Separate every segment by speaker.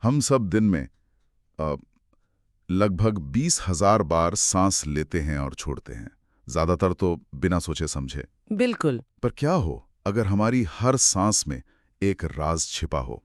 Speaker 1: हम सब दिन में अ, लगभग 20,000 बार सांस लेते हैं और छोड़ते हैं, ज्यादातर तो बिना सोचे समझे।
Speaker 2: बिल्कुल।
Speaker 1: पर क्या हो अगर हमारी हर सांस में एक राज छिपा हो,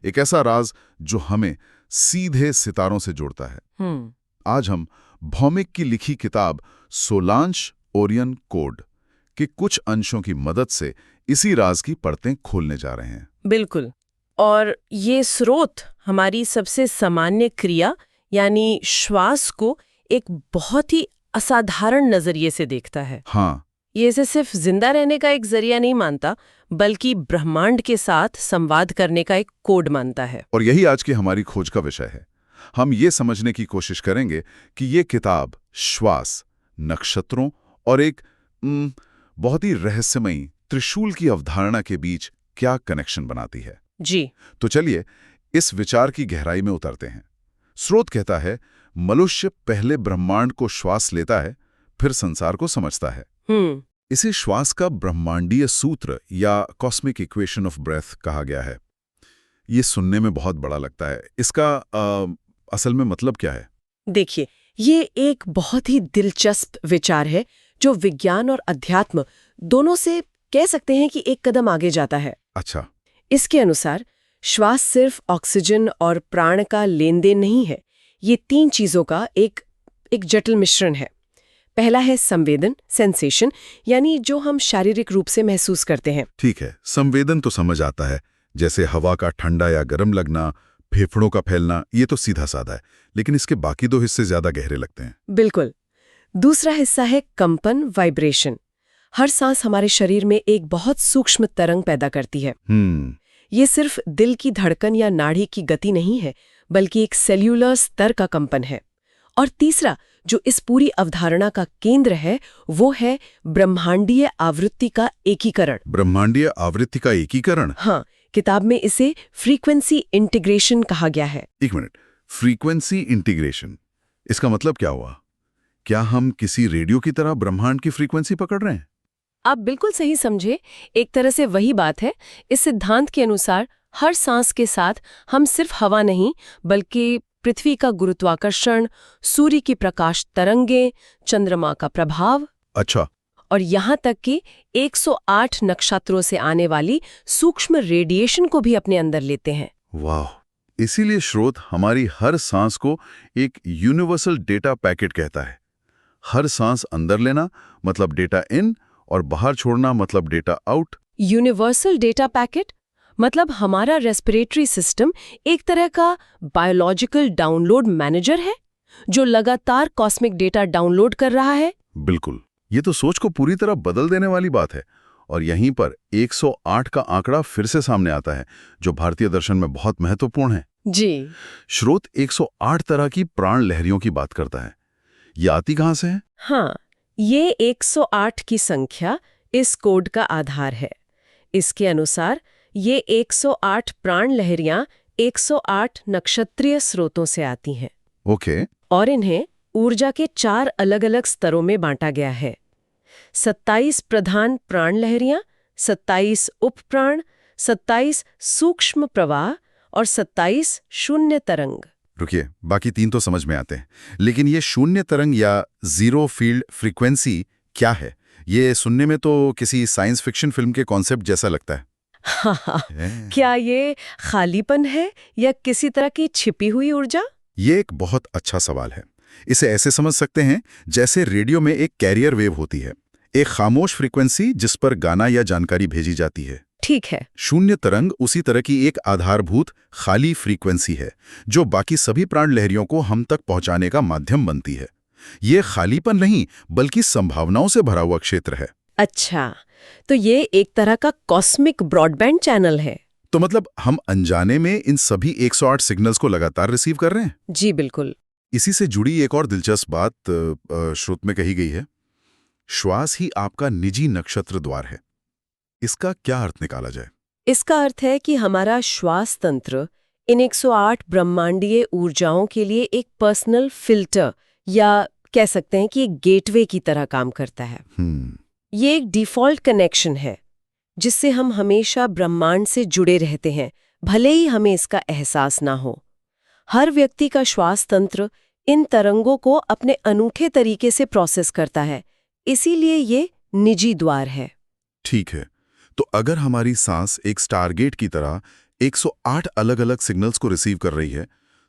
Speaker 1: एक ऐसा राज जो हमें सीधे सितारों से जोड़ता है।
Speaker 2: हम्म।
Speaker 1: आज हम भौमिक की लिखी किताब सोलांश ओरियन कोड के कुछ अंशों की मदद से इसी राज की परतें खोलने जा रहे हैं।
Speaker 2: बिल्कुल। और ये स्रोत हमारी सबसे सामान्य क्रिया यानी श्वास को एक बहुत ही असाधारण नजरिए से देखता है।
Speaker 1: हाँ,
Speaker 2: ये इसे सिर्फ जिंदा रहने का एक जरिया नहीं मानता, बल्कि ब्रह्मांड के साथ संवाद करने का एक कोड मानता है।
Speaker 1: और यही आज की हमारी खोज का विषय है। हम ये समझने की कोशिश करेंगे कि ये किताब श्वास, नक्षत्रों और एक बहुत ही रहस्यमयी त्रिशूल की अवधारणा के बीच क्या कनेक्शन बनाती है।
Speaker 2: जी।
Speaker 1: तो चलिए इस विचार की गहराई में उतरते हैं। स्रोत कहता है, मनुष्य पहले ब्रह्मांड को श्वास लेता है, फिर संसार को समझता है। इसे श्वास का ब्रह्मांडीय सूत्र या कॉस्मिक इक्वेशन ऑफ ब्रेथ कहा गया है। ये सुनने में बहुत बड़ा लगता है। इसका असल में मतलब क्या है?
Speaker 2: देखिए, ये एक बहुत ही दिलचस्प विचार है जो विज्ञान और अध्यात्म दोनों से कह सकते हैं कि एक कदम आगे जाता है।
Speaker 1: अच्छा।
Speaker 2: इसके अनुसार श्वास सिर्फ ऑक्सीजन और प्राण का लेन देन नहीं है, ये तीन चीजों का एक जटिल मिश्रण है। पहला है संवेदन, सेंसेशन, यानी जो हम शारीरिक रूप से महसूस करते हैं।
Speaker 1: ठीक है, संवेदन तो समझ आता है, जैसे हवा का ठंडा या गर्म लगना, फेफड़ों का फैलना, ये तो सीधा साधा है। लेकिन इसके बाकी दो हिस्से ज्यादा गहरे लगते हैं।
Speaker 2: बिल्कुल। दूसरा हिस्सा है कंपन, वाइब्रेशन। हर सांस हमारे शरीर में एक बहुत सूक्ष्म तरंग पैदा करती है। ये सिर्फ दिल की धड़कन या नाड़ी की गति नहीं है, बल्कि एक सेल्यूलर स्तर का कंपन है। और तीसरा, जो इस पूरी अवधारणा का केंद्र है, वो है ब्रह्मांडीय आवृत्ति का एकीकरण।
Speaker 1: ब्रह्मांडीय आवृत्ति का एकीकरण?
Speaker 2: हाँ, किताब में इसे फ्रीक्वेंसी इंटीग्रेशन कहा गया है।
Speaker 1: एक मिनट, फ्रीक्वेंसी इंटीग्रेशन, इसका मतलब क्या हुआ? क्या हम किसी रेडियो की तरह ब्रह्मांड की फ्रीक्वेंसी पकड़ रहे हैं?
Speaker 2: आप बिल्कुल सही समझे। एक तरह से वही बात है। इस सिद्धांत के अनुसार हर सांस के साथ हम सिर्फ हवा नहीं, बल्कि पृथ्वी का गुरुत्वाकर्षण, सूर्य की प्रकाश तरंगें, चंद्रमा का प्रभाव,
Speaker 1: अच्छा,
Speaker 2: और यहाँ तक कि 108 नक्षत्रों से आने वाली सूक्ष्म रेडिएशन को भी अपने अंदर लेते हैं।
Speaker 1: वाह! इसीलिए स्रोत हमारी हर सांस को एक यूनिवर्सल डेटा पैकेट कहता है। हर सांस अंदर लेना मतलब डेटा इन, और बाहर छोड़ना मतलब data out.
Speaker 2: Universal data packet मतलब हमारा रेस्पिरेटरी सिस्टम एक तरह का बायोलॉजिकल डाउनलोड मैनेजर है, जो लगातार कॉस्मिक डेटा डाउनलोड कर रहा है।
Speaker 1: बिल्कुल, ये तो सोच को पूरी तरह बदल देने वाली बात है। और यहीं पर 108 का आंकड़ा फिर से सामने आता है, जो भारतीय दर्शन में बहुत महत्वपूर्ण है।
Speaker 2: जी।
Speaker 1: स्रोत 108 तरह की प्राण लहरियों की बात करता है। ये आती कहां से है?
Speaker 2: हाँ, ये 108 की संख्या इस कोड का आधार है। इसके अनुसार ये 108 प्राण लहरियां 108 नक्षत्रीय स्रोतों से आती हैं।
Speaker 1: ओके।
Speaker 2: और इन्हें ऊर्जा के 4 अलग-अलग स्तरों में बांटा गया है। 27 प्रधान प्राण लहरियां, 27 उपप्राण, 27 सूक्ष्म प्रवाह और 27 शून्य तरंग।
Speaker 1: रुकिए, बाकी तीन तो समझ में आते हैं, लेकिन ये शून्य तरंग या जीरो फील्ड फ्रीक्वेंसी क्या है? ये सुनने में तो किसी साइंस फिक्शन फिल्म के कॉन्सेप्ट जैसा लगता है।
Speaker 2: क्या ये खालीपन है या किसी तरह की छिपी हुई ऊर्जा?
Speaker 1: ये एक बहुत अच्छा सवाल है। इसे ऐसे समझ सकते हैं जैसे रेडियो में एक कैरियर वेव होती है, एक खामोश फ्रीक्वेंसी जिस पर गाना या जानकारी भेजी जाती है।
Speaker 2: ठीक है।
Speaker 1: शून्य तरंग उसी तरह की एक आधारभूत खाली फ्रीक्वेंसी है, जो बाकी सभी प्राण लहरियों को हम तक पहुंचाने का माध्यम बनती है। ये खालीपन नहीं, बल्कि संभावनाओं से भरा हुआ क्षेत्र है।
Speaker 2: अच्छा, तो ये एक तरह का कॉस्मिक ब्रॉडबैंड चैनल है।
Speaker 1: तो मतलब हम अनजाने में इन सभी 108 सिग्नल्स को लगातार रिसीव कर रहे हैं?
Speaker 2: जी बिल्कुल।
Speaker 1: इसी से जुड़ी एक और दिलचस्प बात श्रुत में कही गई है, श्वास ही आपका निजी नक्षत्र द्वार है। इसका क्या अर्थ निकाला जाए?
Speaker 2: इसका अर्थ है कि हमारा श्वास तंत्र इन 108 ब्रह्मांडीय ऊर्जाओं के लिए एक पर्सनल फिल्टर या कह सकते हैं कि एक गेटवे की तरह काम करता है। ये एक डिफ़ॉल्ट कनेक्शन है जिससे हम हमेशा ब्रह्मांड से जुड़े रहते हैं, भले ही हमें इसका एहसास ना हो। हर व्यक्ति का श्वास तंत्र इन तरंगों को अपने अनूठे तरीके से प्रोसेस करता है, इसीलिए ये निजी द्वार है।
Speaker 1: ठीक है, तो अगर हमारी सांस एक स्टारगेट की तरह 108 अलग-अलग सिग्नल्स को रिसीव कर रही है,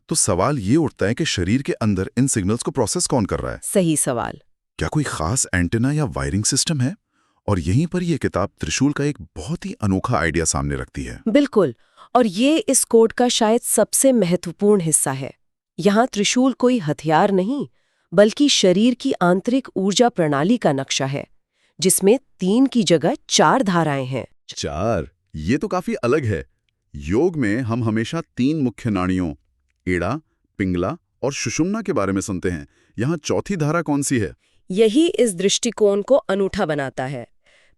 Speaker 1: तो सवाल ये उठता है कि शरीर के अंदर इन सिग्नल्स को प्रोसेस कौन कर रहा है?
Speaker 2: सही सवाल।
Speaker 1: क्या कोई खास एंटेना या वायरिंग सिस्टम है? और यहीं पर यह किताब त्रिशूल का एक बहुत ही अनोखा आइडिया सामने रखती है।
Speaker 2: बिल्कुल, और ये इस कोड का शायद सबसे महत्वपूर्ण हिस्सा है। यहाँ त्रिशूल कोई हथियार नहीं, बल्कि शरीर की आंतरिक ऊर्जा प्रणाली का नक्शा है, जिसमें 3 की जगह 4 धाराएं हैं।
Speaker 1: 4? ये तो काफी अलग है। योग में हम हमेशा 3 मुख्य नाड़ियों एड़ा, पिंगला और सुषुम्ना के बारे में सुनते हैं। यहाँ चौथी धारा कौन सी है?
Speaker 2: यही इस दृष्टिकोण को अनूठा बनाता है।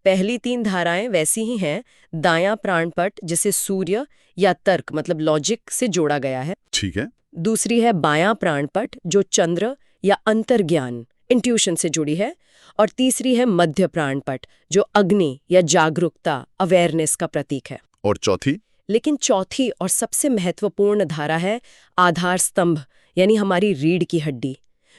Speaker 2: पहली 3 धाराएं वैसी ही हैं, दायां प्राणपट जिसे सूर्य या तर्क मतलब लॉजिक से जोड़ा गया है।
Speaker 1: ठीक है।
Speaker 2: दूसरी है बायां प्राणपट जो चंद्र या अंतर्ज्ञान इंट्यूशन से जुड़ी है, और तीसरी है मध्य प्राणपट जो अग्नि या जागरूकता अवेयरनेस का प्रतीक है।
Speaker 1: और चौथी?
Speaker 2: लेकिन चौथी और सबसे महत्वपूर्ण धारा है आधार स्तंभ, यानी हमारी रीढ़ की हड्डी,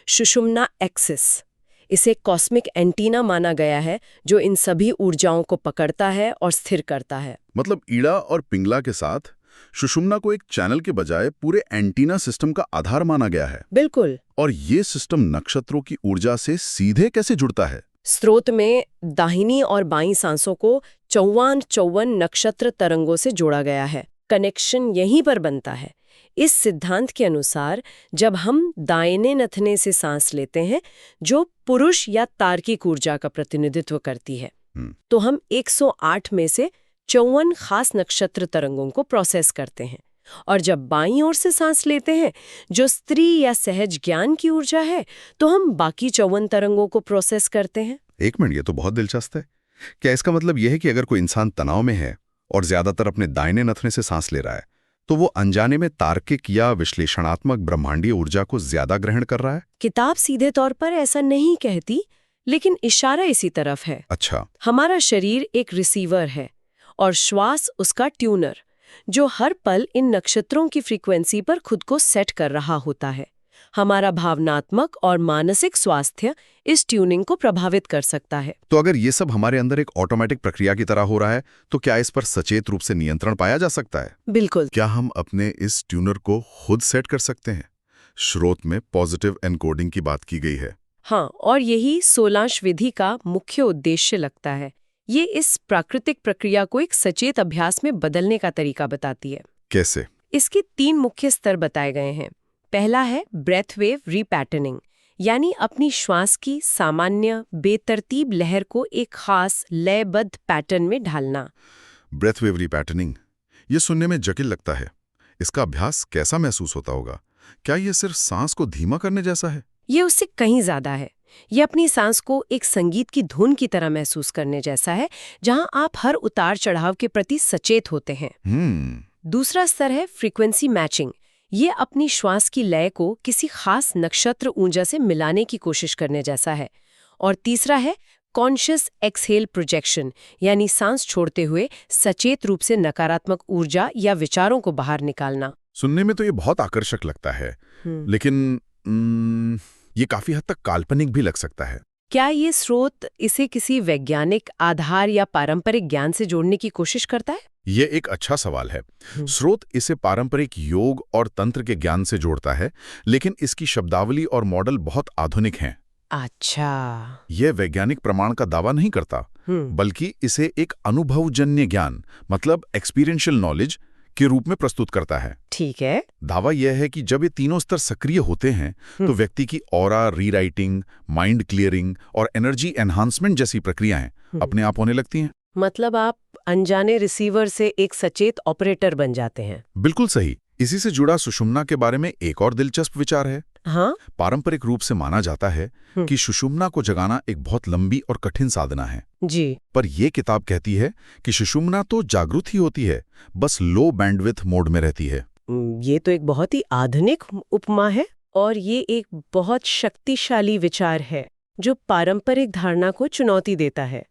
Speaker 2: सुषुम्ना एक्सिस। इसे कॉस्मिक एंटीना माना गया है जो इन सभी ऊर्जाओं को पकड़ता है और स्थिर करता है।
Speaker 1: मतलब ईड़ा और पिंगला के साथ सुषुम्ना को एक चैनल के बजाय पूरे एंटीना सिस्टम का आधार माना गया है।
Speaker 2: बिल्कुल।
Speaker 1: और ये सिस्टम नक्षत्रों की ऊर्जा से सीधे कैसे जुड़ता है?
Speaker 2: स्रोत में दाहिनी और बाईं सांसों को 54 नक्षत्र तरंगों से जोड़ा गया है। कनेक्शन यहीं पर बनता है। इस सिद्धांत के अनुसार जब हम दाहिने नथने से सांस लेते हैं, जो पुरुष या तार्किक ऊर्जा का प्रतिनिधित्व करती है, तो हम 108 में से 54 खास नक्षत्र तरंगों को प्रोसेस करते हैं। और जब बाईं ओर से सांस लेते हैं, जो स्त्री या सहज ज्ञान की ऊर्जा है, तो हम बाकी 54 तरंगों को प्रोसेस करते हैं।
Speaker 1: एक मिनट, ये तो बहुत दिलचस्प है। क्या इसका मतलब यह है कि अगर कोई इंसान तनाव में है और ज्यादातर अपने दाहिने नथने से सांस ले रहा है, तो वो अनजाने में तार्किक या विश्लेषणात्मक ब्रह्मांडीय ऊर्जा को ज्यादा ग्रहण कर रहा है?
Speaker 2: किताब सीधे तौर पर ऐसा नहीं कहती, लेकिन इशारा इसी तरफ है।
Speaker 1: अच्छा।
Speaker 2: हमारा शरीर एक रिसीवर है और श्वास उसका ट्यूनर, जो हर पल इन नक्षत्रों की फ्रीक्वेंसी पर खुद को सेट कर रहा होता है। हमारा भावनात्मक और मानसिक स्वास्थ्य इस ट्यूनिंग को प्रभावित कर सकता है।
Speaker 1: तो अगर ये सब हमारे अंदर एक ऑटोमेटिक प्रक्रिया की तरह हो रहा है, तो क्या इस पर सचेत रूप से नियंत्रण पाया जा सकता है?
Speaker 2: बिल्कुल।
Speaker 1: क्या हम अपने इस ट्यूनर को खुद सेट कर सकते हैं? स्रोत में पॉजिटिव एनकोडिंग की बात की गई है।
Speaker 2: हाँ, और यही सोलांश विधि का मुख्य उद्देश्य लगता है। ये इस प्राकृतिक प्रक्रिया को एक सचेत अभ्यास में बदलने का तरीका बताती है।
Speaker 1: कैसे?
Speaker 2: इसके 3 मुख्य स्तर बताए गए हैं। पहला है ब्रेथ वेव रीपैटर्निंग, यानी अपनी श्वास की सामान्य बेतरतीब लहर को एक खास लयबद्ध पैटर्न में ढालना।
Speaker 1: ब्रेथ वेव रीपैटर्निंग, ये सुनने में जटिल लगता है। इसका अभ्यास कैसा महसूस होता होगा? क्या ये सिर्फ सांस को धीमा करने जैसा है?
Speaker 2: ये उससे कहीं ज्यादा है। ये अपनी सांस को एक संगीत की धुन की तरह महसूस करने जैसा है, जहां आप हर उतार चढ़ाव के प्रति सचेत होते हैं। दूसरा स्तर है फ्रीक्वेंसी मैचिंग। ये अपनी श्वास की लय को किसी खास नक्षत्र ऊर्जा से मिलाने की कोशिश करने जैसा है। और तीसरा है कॉन्शियस एक्सहेल प्रोजेक्शन, यानी सांस छोड़ते हुए सचेत रूप से नकारात्मक ऊर्जा या विचारों को बाहर निकालना।
Speaker 1: सुनने में तो ये बहुत आकर्षक लगता है, लेकिन ये काफी हद तक काल्पनिक भी लग सकता है।
Speaker 2: क्या ये स्रोत इसे किसी वैज्ञानिक आधार या पारंपरिक ज्ञान से जोड़ने की कोशिश करता है?
Speaker 1: ये एक अच्छा सवाल है। स्रोत इसे पारंपरिक योग और तंत्र के ज्ञान से जोड़ता है, लेकिन इसकी शब्दावली और मॉडल बहुत आधुनिक हैं।
Speaker 2: अच्छा।
Speaker 1: यह वैज्ञानिक प्रमाण का दावा नहीं करता, बल्कि इसे एक अनुभवजन्य ज्ञान मतलब एक्सपीरियंशियल नॉलेज के रूप में प्रस्तुत करता है।
Speaker 2: ठीक है।
Speaker 1: दावा यह है कि जब ये तीनों स्तर सक्रिय होते हैं, तो व्यक्ति की ऑरा रीराइटिंग, माइंड क्लियरिंग और एनर्जी एनहांसमेंट जैसी प्रक्रियाएं अपने आप होने लगती हैं।
Speaker 2: मतलब आप अनजाने रिसीवर से एक सचेत ऑपरेटर बन जाते हैं।
Speaker 1: बिल्कुल सही। इसी से जुड़ा सुषुम्ना के बारे में एक और दिलचस्प विचार है।
Speaker 2: हाँ?
Speaker 1: पारंपरिक रूप से माना जाता है कि सुषुम्ना को जगाना एक बहुत लंबी और कठिन साधना है।
Speaker 2: जी।
Speaker 1: पर यह किताब कहती है कि सुषुम्ना तो जागृत ही होती है, बस लो बैंडविड्थ मोड में रहती है।
Speaker 2: ये तो एक बहुत ही आधुनिक उपमा है, और ये एक बहुत शक्तिशाली विचार है जो पारंपरिक धारणा को चुनौती देता है।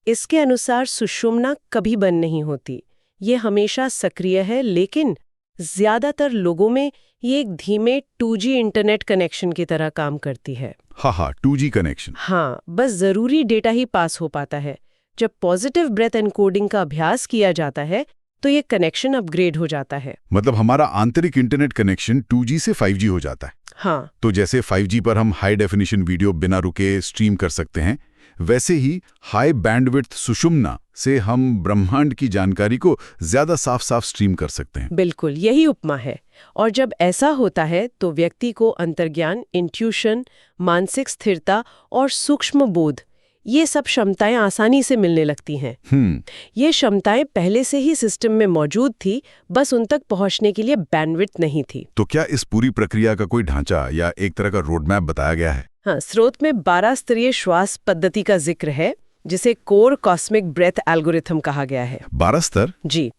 Speaker 2: इसके अनुसार सुषुम्ना कभी बंद नहीं होती, ये हमेशा सक्रिय है, लेकिन ज्यादातर लोगों में ये एक धीमे 2G इंटरनेट कनेक्शन की तरह काम करती है।
Speaker 1: हाँ, 2G कनेक्शन।
Speaker 2: हाँ, बस जरूरी डेटा ही पास हो पाता है। जब पॉजिटिव ब्रेथ एनकोडिंग का अभ्यास किया जाता है तो ये कनेक्शन अपग्रेड हो जाता है।
Speaker 1: मतलब हमारा आंतरिक इंटरनेट कनेक्शन 2G से 5G हो जाता है।
Speaker 2: हाँ,
Speaker 1: तो जैसे 5G पर हम हाई डेफिनेशन वीडियो बिना रुके स्ट्रीम कर सकते हैं, वैसे ही हाई बैंडविड्थ सुषुम्ना से हम ब्रह्मांड की जानकारी को ज्यादा साफ-साफ स्ट्रीम कर सकते हैं।
Speaker 2: बिल्कुल यही उपमा है। और जब ऐसा होता है तो व्यक्ति को अंतर्ज्ञान, इंट्यूशन, मानसिक स्थिरता और सूक्ष्म बोध, ये सब क्षमताएं आसानी से मिलने लगती हैं। ये क्षमताएं पहले से ही सिस्टम में मौजूद थी, बस उन तक पहुंचने के लिए बैंडविड्थ नहीं थी।
Speaker 1: तो क्या इस पूरी प्रक्रिया का कोई ढांचा या एक तरह का रोड मैप बताया गया है?
Speaker 2: हाँ, स्रोत में 12 स्तरीय श्वास पद्धति का जिक्र है, जिसे कोर कॉस्मिक ब्रेथ एल्गोरिथम कहा गया है।
Speaker 1: 12 स्तर?
Speaker 2: जी।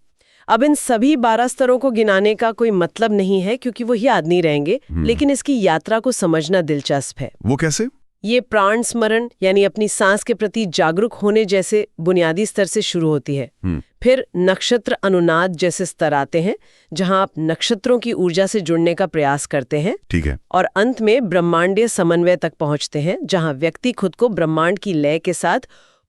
Speaker 2: अब इन सभी 12 स्तरों को गिनाने का कोई मतलब नहीं है क्योंकि वो याद नहीं रहेंगे, लेकिन इसकी यात्रा को समझना दिलचस्प है।
Speaker 1: वो कैसे?
Speaker 2: ये प्राण स्मरण यानी अपनी सांस के प्रति जागरूक होने जैसे बुनियादी स्तर से शुरू होती है। फिर नक्षत्र अनुनाद जैसे स्तर आते हैं, जहां आप नक्षत्रों की ऊर्जा से जुड़ने का प्रयास करते हैं।
Speaker 1: ठीक है।
Speaker 2: और अंत में ब्रह्मांडीय समन्वय तक पहुंचते हैं, जहां व्यक्ति खुद को ब्रह्मांड की लय के साथ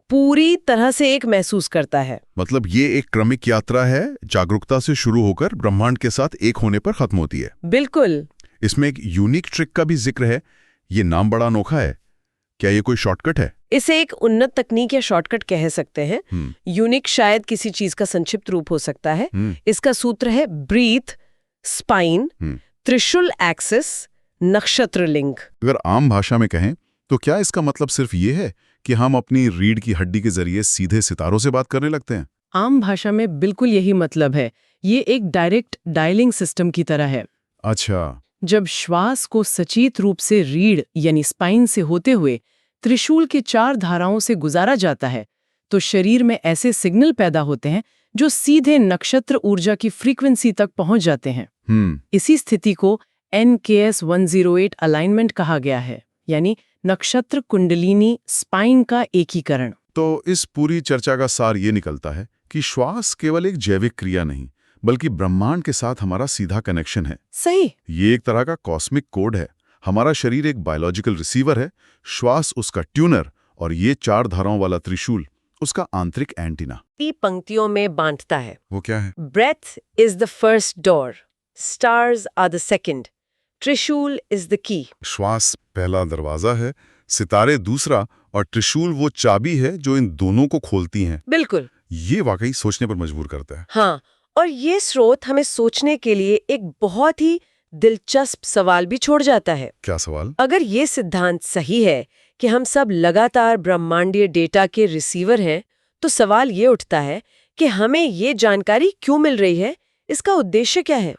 Speaker 2: पूरी तरह से एक महसूस करता है।
Speaker 1: मतलब ये एक क्रमिक यात्रा है, जागरूकता से शुरू होकर ब्रह्मांड के साथ एक होने पर खत्म होती है।
Speaker 2: बिल्कुल।
Speaker 1: इसमें एक यूनिक ट्रिक का भी जिक्र है। ये नाम बड़ा अनोखा है। क्या ये कोई शॉर्टकट है?
Speaker 2: इसे एक उन्नत तकनीक या शॉर्टकट कह सकते हैं। यूनिक शायद किसी चीज का संक्षिप्त रूप हो सकता है। इसका सूत्र है ब्रीथ, स्पाइन, त्रिशूल एक्सिस, नक्षत्र लिंक।
Speaker 1: अगर आम भाषा में कहें तो क्या इसका मतलब सिर्फ ये है कि हम अपनी रीढ़ की हड्डी के जरिए सीधे सितारों से बात करने लगते हैं?
Speaker 2: आम भाषा में बिल्कुल यही मतलब है। ये एक डायरेक्ट डायलिंग सिस्टम की तरह है।
Speaker 1: अच्छा।
Speaker 2: जब श्वास को सचेत रूप से रीढ़ यानी स्पाइन से होते हुए त्रिशूल के 4 धाराओं से गुजारा जाता है तो शरीर में ऐसे सिग्नल पैदा होते हैं जो सीधे नक्षत्र ऊर्जा की फ्रीक्वेंसी तक पहुंच जाते हैं। इसी स्थिति को NKS 108 अलाइनमेंट कहा गया है, यानी नक्षत्र कुंडलिनी स्पाइन का एकीकरण।
Speaker 1: तो इस पूरी चर्चा का सार ये निकलता है कि श्वास केवल एक जैविक क्रिया नहीं, बल्कि ब्रह्मांड के साथ हमारा सीधा कनेक्शन है।
Speaker 2: सही।
Speaker 1: ये एक तरह का कॉस्मिक कोड है। हमारा शरीर एक बायोलॉजिकल रिसीवर है, श्वास उसका ट्यूनर और ये 4 धाराओं वाला त्रिशूल उसका आंतरिक एंटीना।
Speaker 2: 3 पंक्तियों में बांटता है।
Speaker 1: वो क्या है?
Speaker 2: Breath is the first door, stars are the second, trishul is the key.
Speaker 1: श्वास पहला दरवाजा है, सितारे दूसरा और त्रिशूल वो चाबी है जो इन दोनों को खोलती हैं।
Speaker 2: बिल्कुल।
Speaker 1: ये वाकई सोचने पर मजबूर करता है।
Speaker 2: हाँ, और ये स्रोत हमें सोचने के लिए एक बहुत ही दिलचस्प सवाल भी छोड़ जाता है।
Speaker 1: क्या सवाल?
Speaker 2: अगर ये सिद्धांत सही है कि हम सब लगातार ब्रह्मांडीय डेटा के रिसीवर हैं, तो सवाल ये उठता है कि हमें ये जानकारी क्यों मिल रही है, इसका उद्देश्य क्या है?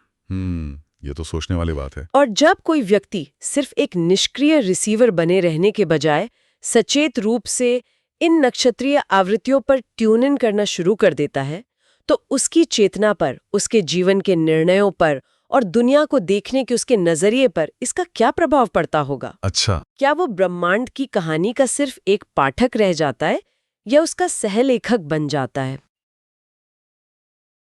Speaker 1: ये तो सोचने वाली बात है।
Speaker 2: और जब कोई व्यक्ति सिर्फ एक निष्क्रिय रिसीवर बने रहने के बजाय सचेत रूप से इन नक्षत्रीय आवृत्तियों पर ट्यून इन करना शुरू कर देता है, तो उसकी चेतना पर, उसके जीवन के निर्णयों पर और दुनिया को देखने के उसके नजरिए पर इसका क्या प्रभाव पड़ता होगा?
Speaker 1: अच्छा।
Speaker 2: क्या वो ब्रह्मांड की कहानी का सिर्फ एक पाठक रह जाता है या उसका सहलेखक बन जाता है?